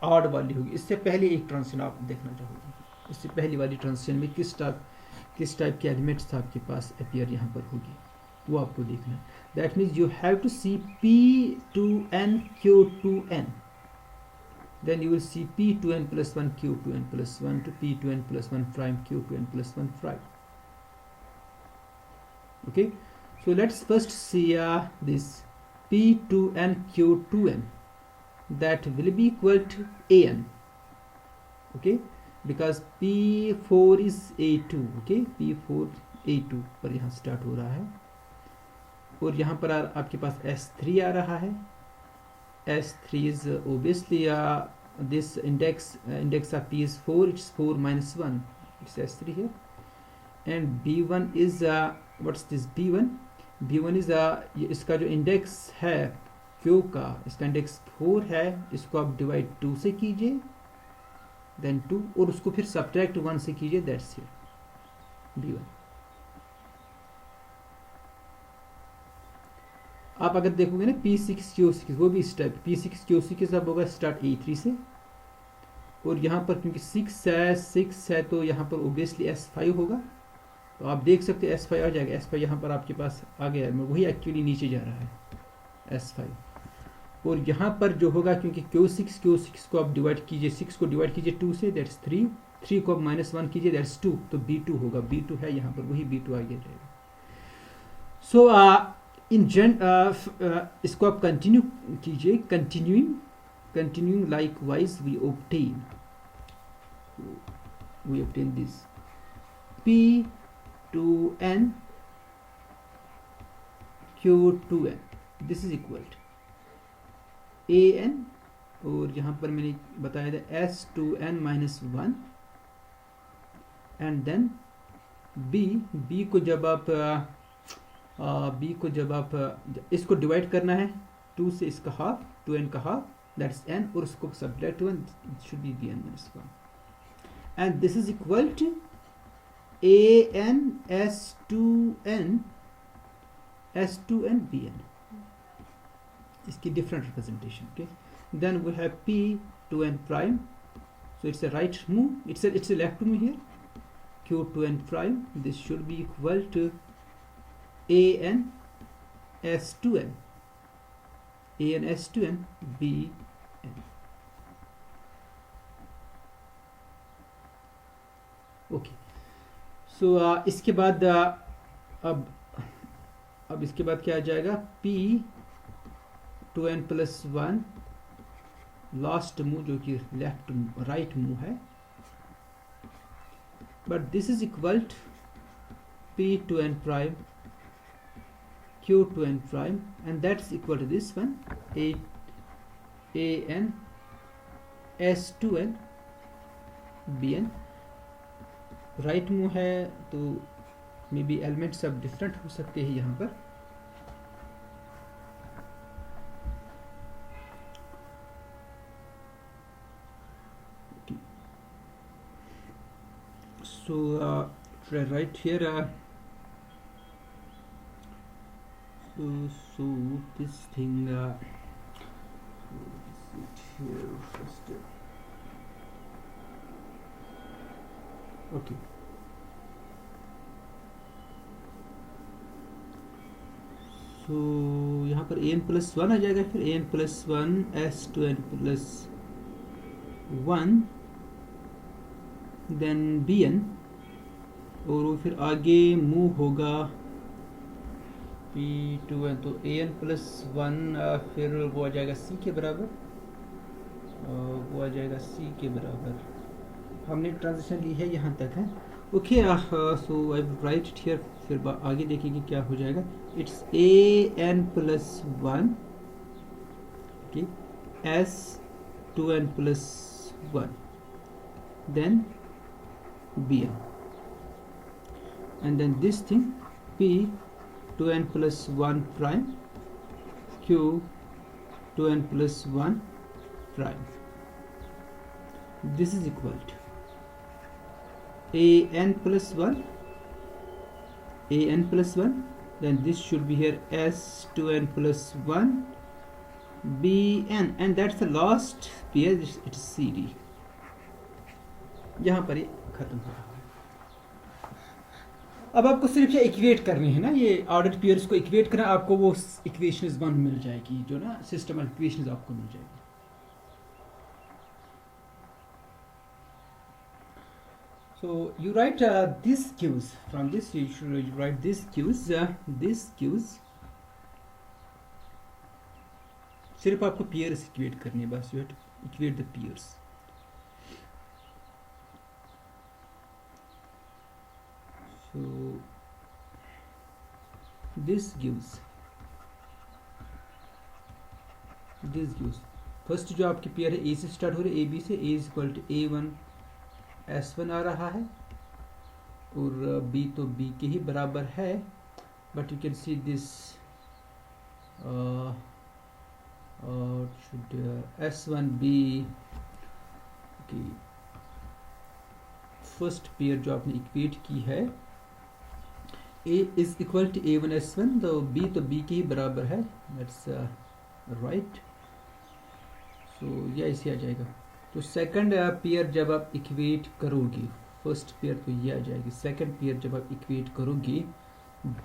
S1: आड वाली होगी। इससे पहले एक ट्रांजिशन आप देखना चाहोगे, इससे पहली वाली ट्रांजिशन में किस टाइप के एलिमेंट्स आपके पास अपीयर यहाँ पर होगी, वो आपको देखना है। That means you have to see P2n Q2n, then you will see P2n plus 1 Q2n plus 1 to P2n plus 1 prime Q2n plus 1 prime. Okay, so let's first see this P2n Q2n, that will be equal to an, okay, because P4 is A2, okay, P4 A2 पर यहाँ start हो रहा है, और यहाँ पर आपके पास S3 आ रहा है। S3 is obviously this index of P is 4, it's 4 minus 1, it's S3 here, and B1 is what's this B1 is इसका जो इंडेक्स है Q का, इसका इंडेक्स 4 है, इसको आप डिवाइड 2 से कीजिए, देन 2, और उसको फिर सब्ट्रैक्ट 1 से कीजिए, दैट्स हियर B1। आप अगर देखोगे ना P6 Q6 वो भी इस टाइप, P6 Q6 सब होगा स्टार्ट A3 से, और यहाँ पर क्योंकि 6 है तो यहाँ पर ओबियसली S5 होगा, तो आप देख सकते हैं S5 आ जाएगा, S5 यहाँ पर आपके पास आ गया है, वही एक्चुअली नीचे जा रहा है S5, और यहाँ पर जो होगा क्योंकि Q6 को आप डिवाइड कीजिए, 6 को डिवाइड कीजिए 2 से, दैट्स 3 को आप -1 कीजिए, दैट्स 2, तो B2 होगा, B2 है यहाँ पर, वही B2 आ गया जाएगा। सो इसको आप कंटिन्यू कीजिए, continuing likewise we obtain this P2n Q2n, this is equal to an, और यहाँ पर मैंने बताया था S2n minus 1, and then B को जब आप इसको डिवाइड करना है 2 से, इसका हाफ 2n का हाफ, दैट्स n, और उसको subtract 1, it should be bn minus 1, and this is equal to an s2n bn, इसकी different representation. Okay, then we have p2n prime, so it's a right move, it's a left move here, q2n prime, this should be equal to an s2n bn. Okay, so इसके बाद अब इसके बाद क्या आ जाएगा, p2n plus 1 last move जो कि left right move है, but this is equal to p2n prime q2n prime, and that's equal to this one, an s2n bn. Right move है तो मे बी एलिमेंट सब डिफरेंट हो सकते हैं यहाँ पर. So right here, so this thing, here first. Okay. So यहाँ पर an प्लस 1 आ जाएगा, फिर an plus 1 s2n plus 1 then bn, और वो फिर आगे मूव होगा p2n, तो an प्लस 1 फिर वो आ जाएगा c के बराबर, वो आ जाएगा c के बराबर. हमने ट्रांजिशन ली है यहाँ तक है. Okay, so I write it here, फिर आगे देखेंगे क्या हो जाएगा. It's an plus 1, okay, s2n plus 1 then bn, and then this thing p2n plus 1 prime q2n plus 1 prime. This is equal to an plus 1, then this should be here s2n plus 1 bn, and that's the last pair, it is cd. यहाँ पर ये खत्म हो रहा है. अब आपको सिर्फ ये इक्वेट करनी है ना, ये ऑर्डर्ड पेयर्स को इक्वेट करना, आपको वो इक्वेशंस 1 मिल जाएगी, जो ना सिस्टम ऑफ इक्वेशंस आपको मिल जाएगी. So you write these queues, from this you should write these queues, सिर्फ आपको पेयर्स इक्वेट करनी है बस, you have to equate the peers. So this gives first जो आपकी पेयर है a से स्टार्ट हो रही है, ab से, a is equal to a1 s1 आ रहा है, और b तो b के ही बराबर है, but you can see this should s1 be, okay, first pair जो आपने इक्वेट की है, a is equal to a1 s1, तो b के ही बराबर है, दैट्स राइट. सो यह ऐसे आ जाएगा. तो सेकंड पेयर जब आप इक्वेट करोगे, फर्स्ट पेयर तो ये आ जाएगी, सेकंड पेयर जब आप इक्वेट करोगे,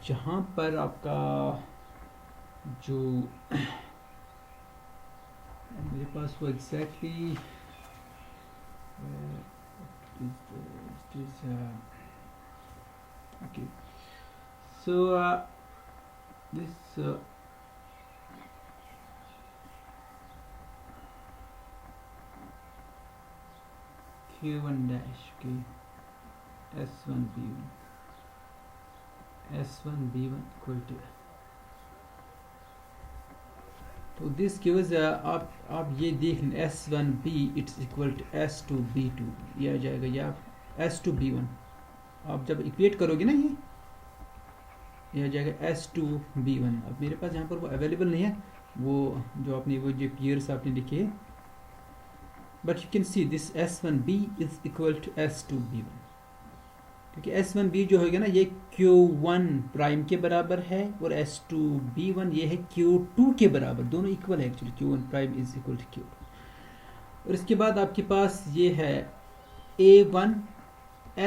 S1: जहाँ पर आपका जो मेरे पास वो exactly okay, so this q1 dash, okay, s1 b1 equal to, तो दिस गिव्स, आप ये देख लें, s1b it's equal to s2b2, ये आ जाएगा, या s2b1 आप जब इक्वेट करोगे ना, ये आ जाएगा s2b1. अब मेरे पास यहाँ पर वो अवेलेबल नहीं है, वो जो आपने वो जो पेयर्स आपने लिखे, but you can see this S1b is equal to S2b1, क्योंकि S1b जो होगा ना ये Q1 प्राइम के बराबर है और S2b1 ये है Q2 के बराबर, दोनों इक्वल है actually, Q1 prime is equal to Q2। और इसके बाद आपके पास ये है A1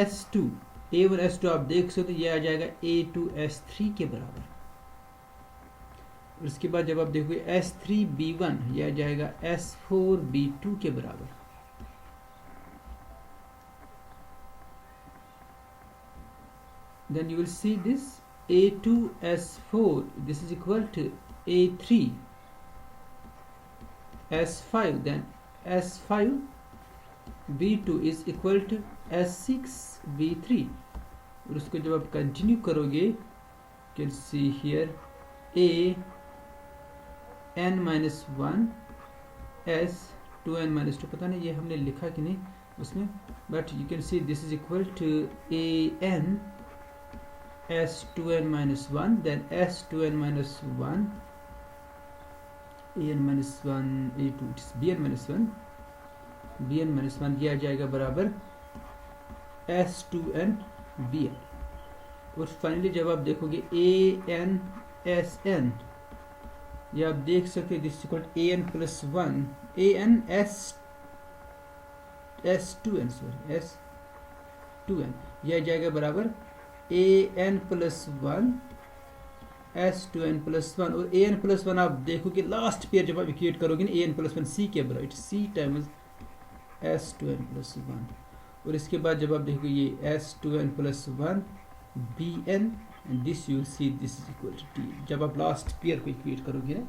S1: S2, A1 S2 आप देख सकते हो ये आ जाएगा A2 S3 के बराबर। और इसके बाद जब आप देखोगे S3b1 ये आ जाएगा S4b2 के बराबर। Then you will see this A2 S4 this is equal to A3 S5, then S5 B2 is equal to S6 B3। और उसको जब आप कंटिन्यू करोगे you can see here A n minus 1 S 2n minus 2, पता नहीं ये हमने लिखा कि नहीं उसमें, but you can see this is equal to A n S2n minus 1, then S2n minus 1 an minus 1 A2 it is bn minus 1 bn minus 1 ये आ जाएगा बराबर S2n bn। और फाइनली जब आप देखोगे an sn ये आप देख सकते हैं this equal an plus 1 an s2n sorry s2n ये आ जाएगा बराबर an plus 1 S2n plus 1। और an plus 1 आप देखोगे लास्ट पेयर जब आप इक्वेट करोगे ना an plus 1 c के बराबर, c टाइम्स S2n plus 1। और इसके बाद जब आप देखोगे ये S2n plus 1 bn and this you will see this is equal to t। जब आप लास्ट पेयर को इक्वेट करोगे ना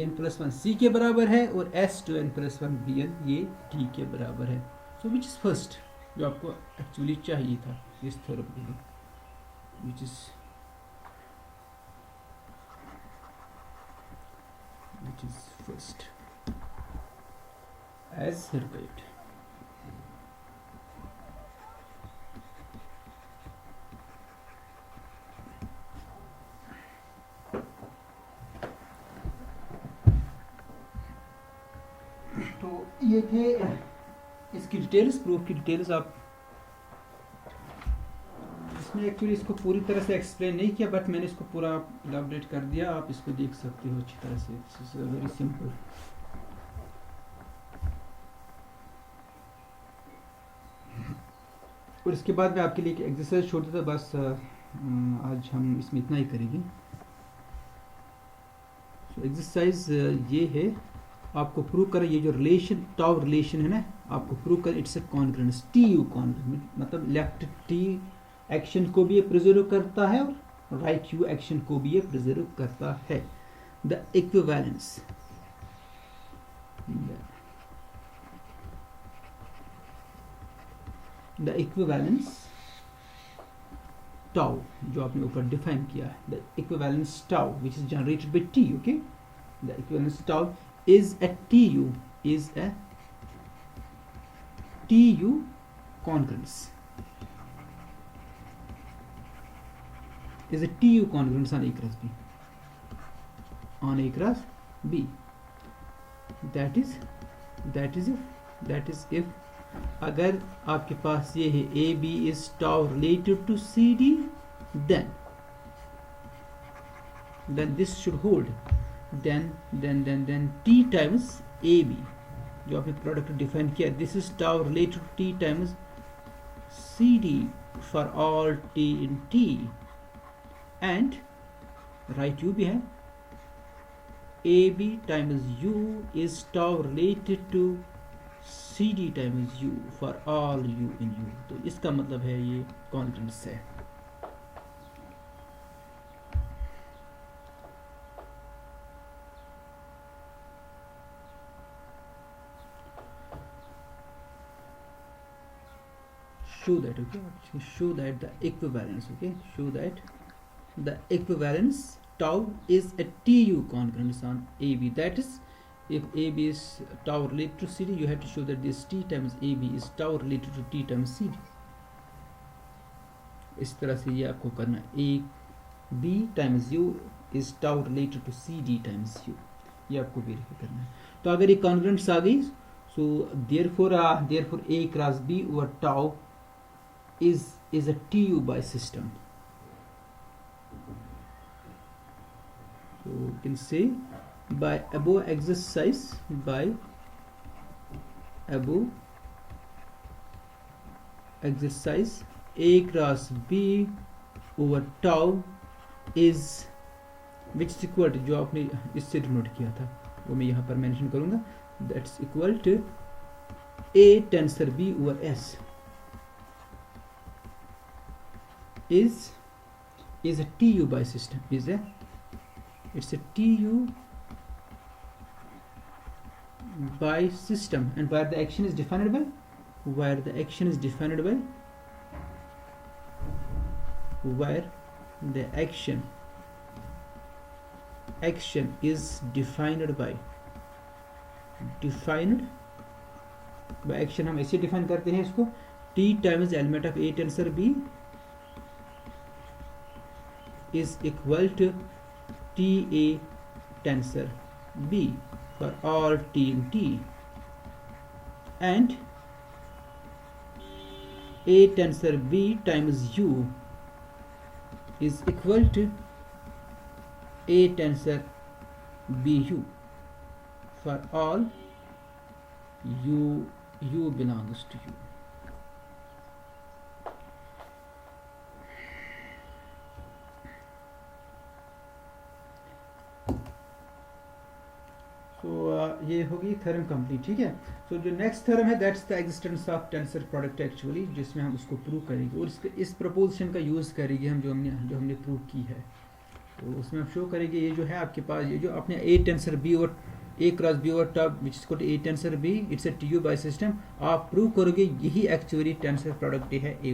S1: an plus 1 c के बराबर है और S2n plus 1 bn ये t के बराबर है। सो विच इज फर्स्ट, जो आपको एक्चुअली चाहिए था इस थ्योरम के लिए, which is first as required। तो ये थे इसकी डिटेल्स, प्रूफ की डिटेल्स। आप इसमें एक्चुअली इसको पूरी तरह से एक्सप्लेन नहीं किया, बट मैंने इसको पूरा इलाबोरेट कर दिया, आप इसको देख सकते हो अच्छी तरह से। This is very simple. और इसके बाद मैं आपके लिए एक एक्सरसाइज छोड़ देता, बस आज हम इसमें इतना ही करेंगे। एक्सरसाइज ये है, आपको प्रूव कर, ये जो रिलेशन टाउ रिलेशन है ना, आपको प्रूव कर it's a congruence, T U congruence, मतलब लेफ्ट टी एक्शन को भी ये प्रिजर्व करता है और राइट यू एक्शन को भी ये प्रिजर्व करता है। The equivalence, the equivalence tau जो आपने ऊपर डिफाइन किया है, the equivalence tau which is generated by T, okay. The equivalence tau is a TU congruence, is a TU congruence on A cross B, on A cross B, that is if अगर आपके पास ये है AB is tau related to CD, then this should hold, then t times AB जो आपने product define किया, this is tau related to t times CD for all t in t, and right u भी है, AB times u is tau related to CD times u for all u in u। तो इसका मतलब है ये congruence है। Show that, okay, show that the equivalence, okay, show that the equivalence tau is a TU congruence on AB, that is if AB is tau related to CD, you have to show that this T times AB is tau related to T times CD। इस तरह से ये आपको करना, AB times U is tau related to CD times U, ये आपको verify करना है। तो अगर ये कॉन्ग्रुएंट्स आ गई, so therefore A cross B over tau is a TU by system. So you can say by above exercise A cross B over tau is which is equal to, जो आपने इससे denote किया था वो मैं यहाँ पर मेंशन करूँगा, that's equal to A tensor B over S is a TU by system, it's a TU by system, and where the action is defined by where the action is defined by action हम ऐसे define करते हैं इसको, T times element of A tensor B is equal to TA tensor B for all T in T, and A tensor B times U is equal to A tensor BU for all U belongs to U. ये होगी theorem complete, ठीक है। सो जो next theorem है that's the existence of tensor product actually, जिसमें हम उसको prove करेंगे और इस प्रपोजिशन का यूज़ करेंगे हम जो हमने प्रूव की है। तो उसमें हम शो करेंगे ये जो है आपके पास, ये जो अपने A टेंसर B और A क्रॉस B और top which is A tensor B, it's a TU by system, आप प्रूव करोगे यही एक्चुअली टेंसर प्रोडक्ट है A